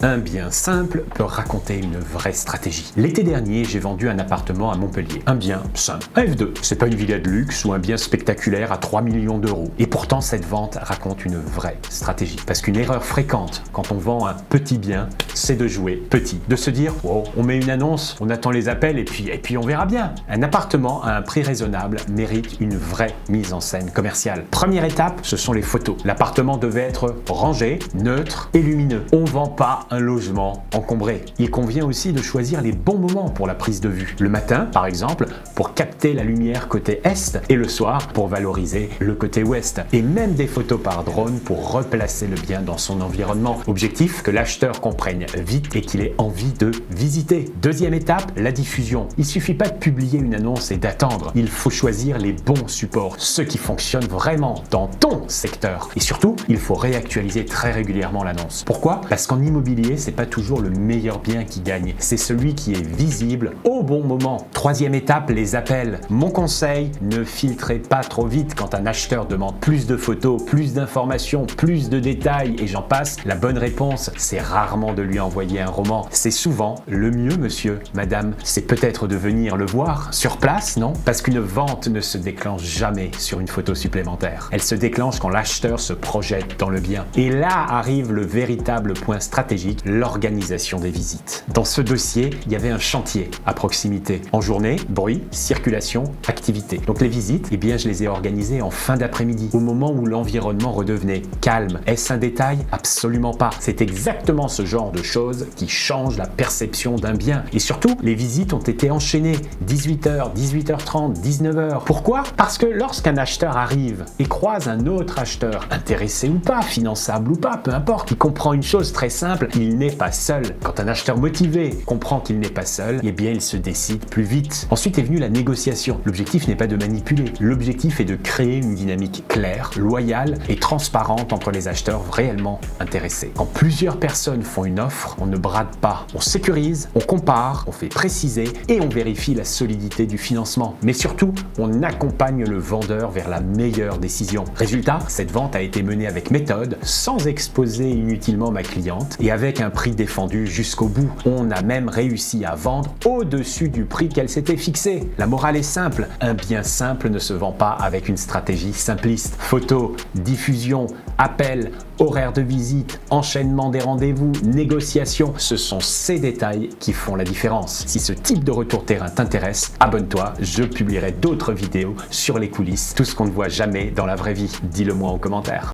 Un bien simple peut raconter une vraie stratégie. L'été dernier, j'ai vendu un appartement à Montpellier. Un bien simple. Un F2. C'est pas une villa de luxe ou un bien spectaculaire à 3 millions d'euros. Et pourtant, cette vente raconte une vraie stratégie. Parce qu'une erreur fréquente quand on vend un petit bien, c'est de jouer petit. De se dire, oh, on met une annonce, on attend les appels et puis on verra bien. Un appartement à un prix raisonnable mérite une vraie mise en scène commerciale. Première étape, ce sont les photos. L'appartement devait être rangé, neutre et lumineux. On vend pas un logement encombré. Il convient aussi de choisir les bons moments pour la prise de vue. Le matin, par exemple, pour capter la lumière côté est et le soir pour valoriser le côté ouest. Et même des photos par drone pour replacer le bien dans son environnement. Objectif, que l'acheteur comprenne vite et qu'il ait envie de visiter. Deuxième étape, la diffusion. Il suffit pas de publier une annonce et d'attendre. Il faut choisir les bons supports, ceux qui fonctionnent vraiment dans ton secteur. Et surtout, il faut réactualiser très régulièrement l'annonce. Pourquoi ? Parce qu'en immobilier, c'est pas toujours le meilleur bien qui gagne, c'est celui qui est visible au bon moment. Troisième étape, les appels. Mon conseil, ne filtrez pas trop vite quand un acheteur demande plus de photos, plus d'informations, plus de détails et j'en passe. La bonne réponse, c'est rarement de lui envoyer un roman. C'est souvent le mieux, monsieur, madame, c'est peut-être de venir le voir sur place, non ? Parce qu'une vente ne se déclenche jamais sur une photo supplémentaire. Elle se déclenche quand l'acheteur se projette dans le bien. Et là arrive le véritable point stratégique, l'organisation des visites. Dans ce dossier, il y avait un chantier à proximité. En journée, bruit, circulation, activité. Donc les visites, eh bien je les ai organisées en fin d'après-midi, au moment où l'environnement redevenait calme. Est-ce un détail ? Absolument pas. C'est exactement ce genre de choses qui change la perception d'un bien. Et surtout, les visites ont été enchaînées 18h, 18h30, 19h. Pourquoi ? Parce que lorsqu'un acheteur arrive et croise un autre acheteur, intéressé ou pas, finançable ou pas, peu importe, il comprend une chose très simple, il n'est pas seul. Quand un acheteur motivé comprend qu'il n'est pas seul, eh bien il se décide plus vite. Ensuite est venue la négociation. L'objectif n'est pas de manipuler. L'objectif est de créer une dynamique claire, loyale et transparente entre les acheteurs réellement intéressés. Quand plusieurs personnes font une offre, on ne brade pas. On sécurise, on compare, on fait préciser et on vérifie la solidité du financement. Mais surtout, on accompagne le vendeur vers la meilleure décision. Résultat, cette vente a été menée avec méthode, sans exposer inutilement ma cliente et avec un prix défendu jusqu'au bout. On a même réussi à vendre au-dessus du prix qu'elle s'était fixé. La morale est simple, un bien simple ne se vend pas avec une stratégie simpliste. Photos, diffusion, appel, horaire de visite, enchaînement des rendez-vous, négociation, ce sont ces détails qui font la différence. Si ce type de retour terrain t'intéresse, abonne-toi, je publierai d'autres vidéos sur les coulisses, tout ce qu'on ne voit jamais dans la vraie vie. Dis-le moi en commentaire.